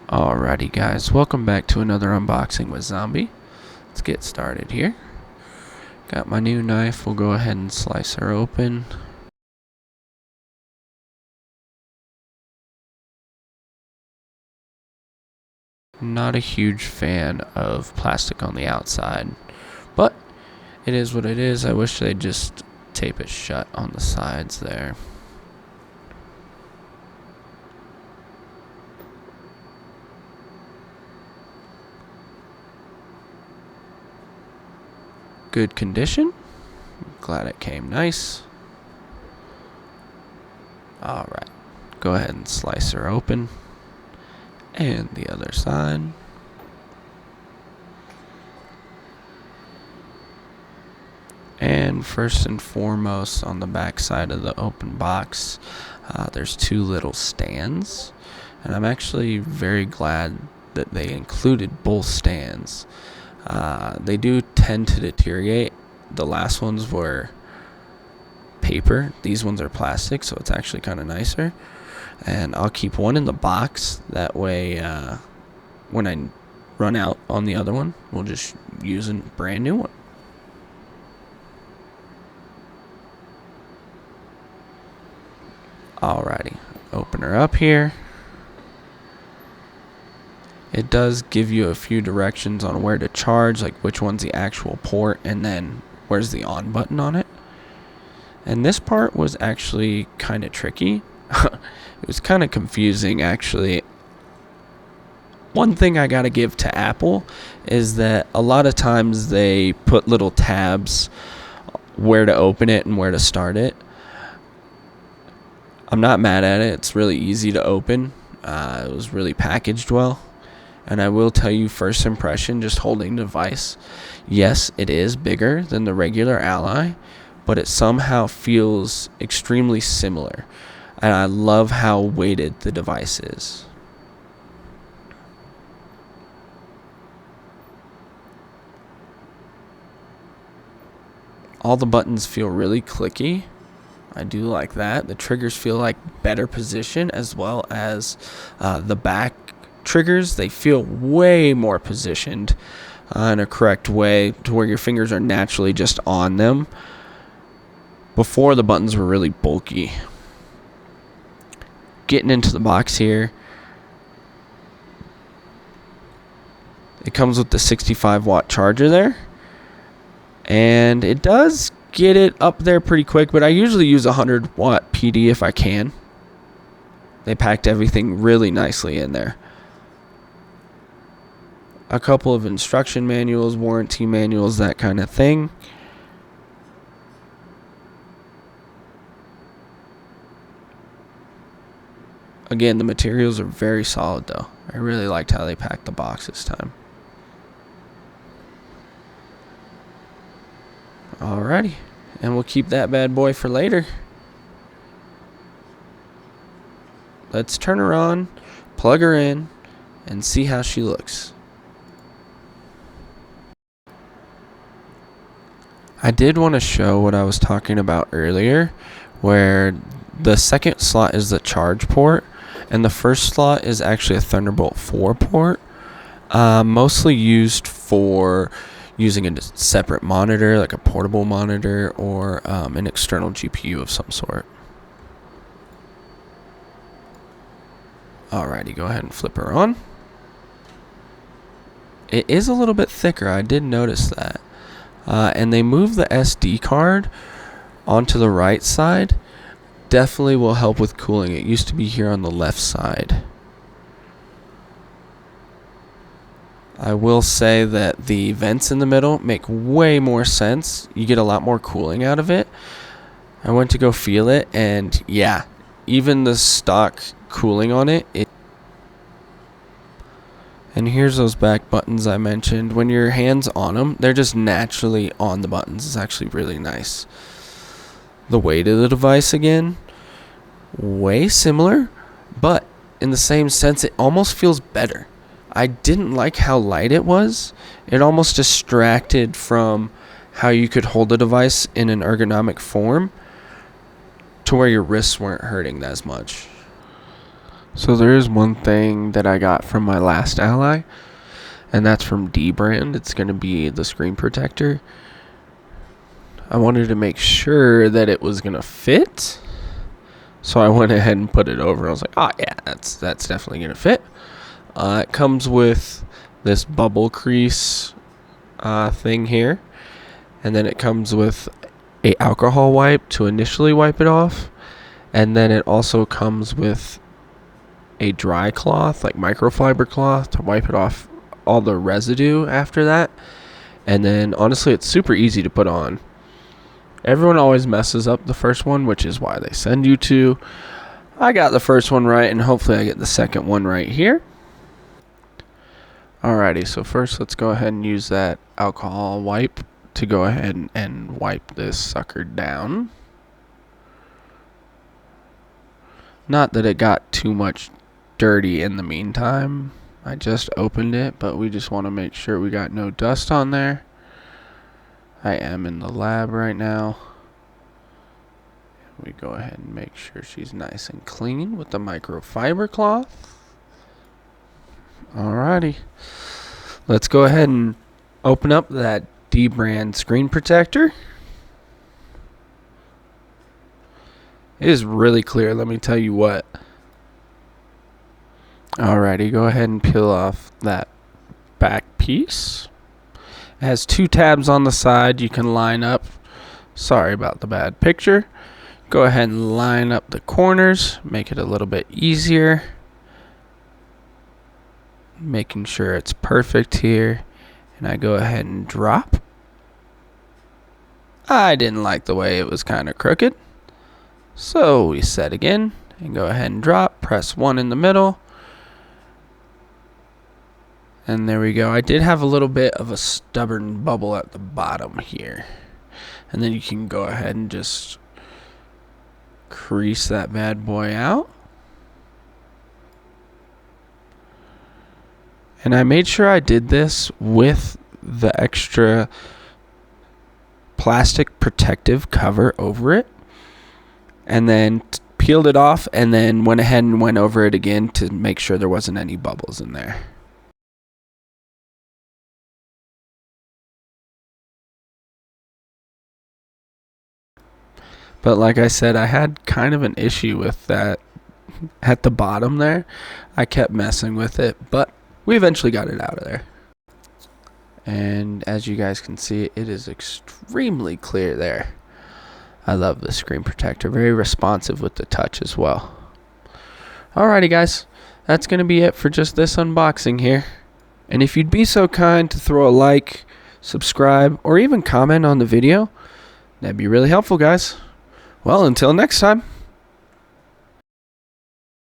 Alrighty guys, welcome back to another unboxing with Zombie. Let's get started here. Got my new knife, we'll go ahead and slice her open. Not a huge fan of plastic on the outside, but it is what it is. I wish they'd just tape it shut on the sides there. Good condition. Glad it came nice. Alright, go ahead and slice her open. And the other side. And first and foremost, on the back side of the open box, there's two little stands. And I'm actually very glad that they included both stands. They do tend to deteriorate. The last ones were paper. These ones are plastic, so it's actually kind of nicer. And I'll keep one in the box. That way, when I run out on the other one, we'll just use a brand new one. Alrighty, open her up here. It does give you a few directions on where to charge, like which one's the actual port, and then where's the on button on it. And this part was actually kind of tricky. It was kind of confusing, actually. One thing I gotta give to Apple is that a lot of times they put little tabs where to open it and where to start it. I'm not mad at it. It's really easy to open. It was really packaged well. And I will tell you, first impression, just holding the device, yes, it is bigger than the regular Ally, but it somehow feels extremely similar. And I love how weighted the device is. All the buttons feel really clicky. I do like that. The triggers feel like better position, as well as the back triggers. They feel way more positioned in a correct way to where your fingers are naturally just on them. Before, the buttons were really bulky. Getting into the box here, it comes with the 65-watt charger there, and it does get it up there pretty quick, but I usually use a 100-watt PD if I can. They packed everything really nicely in there. A couple of instruction manuals, warranty manuals, that kind of thing. Again, the materials are very solid though. I really liked how they packed the box this time. Alrighty, and we'll keep that bad boy for later. Let's turn her on, plug her in, and see how she looks. I did want to show what I was talking about earlier, where the second slot is the charge port, and the first slot is actually a Thunderbolt 4 port, mostly used for using a separate monitor, like a portable monitor, or an external GPU of some sort. Alrighty, go ahead and flip her on. It is a little bit thicker, I did notice that. And they moved the SD card onto the right side. Definitely will help with cooling. It used to be here on the left side. I will say that the vents in the middle make way more sense. You get a lot more cooling out of it. I went to go feel it, and yeah, even the stock cooling on it. And here's those back buttons I mentioned. When your hand's on them, they're just naturally on the buttons. It's actually really nice. The weight of the device, again, way similar, but in the same sense, it almost feels better. I didn't like how light it was. It almost distracted from how you could hold the device in an ergonomic form to where your wrists weren't hurting as much. So there is one thing that I got from my last Ally, and that's from Dbrand. It's going to be the screen protector. I wanted to make sure that it was going to fit, so I went ahead and put it over. I was like, oh yeah, that's definitely going to fit. It comes with this bubble crease thing here, and then it comes with a alcohol wipe to initially wipe it off, and then it also comes with a dry cloth, like microfiber cloth, to wipe it off all the residue after that. And then honestly, it's super easy to put on. Everyone always messes up the first one, which is why they send you to. I got the first one right, and hopefully I get the second one right here. Alrighty, so first let's go ahead and use that alcohol wipe to go ahead and wipe this sucker down. Not that it got too much dirty in the meantime. I just opened it, but we just want to make sure we got no dust on there. I am in the lab right now. We go ahead and make sure she's nice and clean with the microfiber cloth. Alrighty. Let's go ahead and open up that Dbrand screen protector. It is really clear, let me tell you what. Alrighty, go ahead and peel off that back piece. It has 2 tabs on the side you can line up. Sorry about the bad picture. Go ahead and line up the corners, make it a little bit easier. Making sure it's perfect here. And I go ahead and drop. I didn't like the way it was kind of crooked. So we set again and go ahead and drop. Press 1 in the middle. And there we go. I did have a little bit of a stubborn bubble at the bottom here. And then you can go ahead and just crease that bad boy out. And I made sure I did this with the extra plastic protective cover over it. And then peeled it off and then went ahead and went over it again to make sure there wasn't any bubbles in there. But like I said, I had kind of an issue with that at the bottom there. I kept messing with it, but we eventually got it out of there. And as you guys can see, it is extremely clear there. I love the screen protector. Very responsive with the touch as well. Alrighty guys, that's going to be it for just this unboxing here. And if you'd be so kind to throw a like, subscribe, or even comment on the video, that'd be really helpful guys. Well, until next time.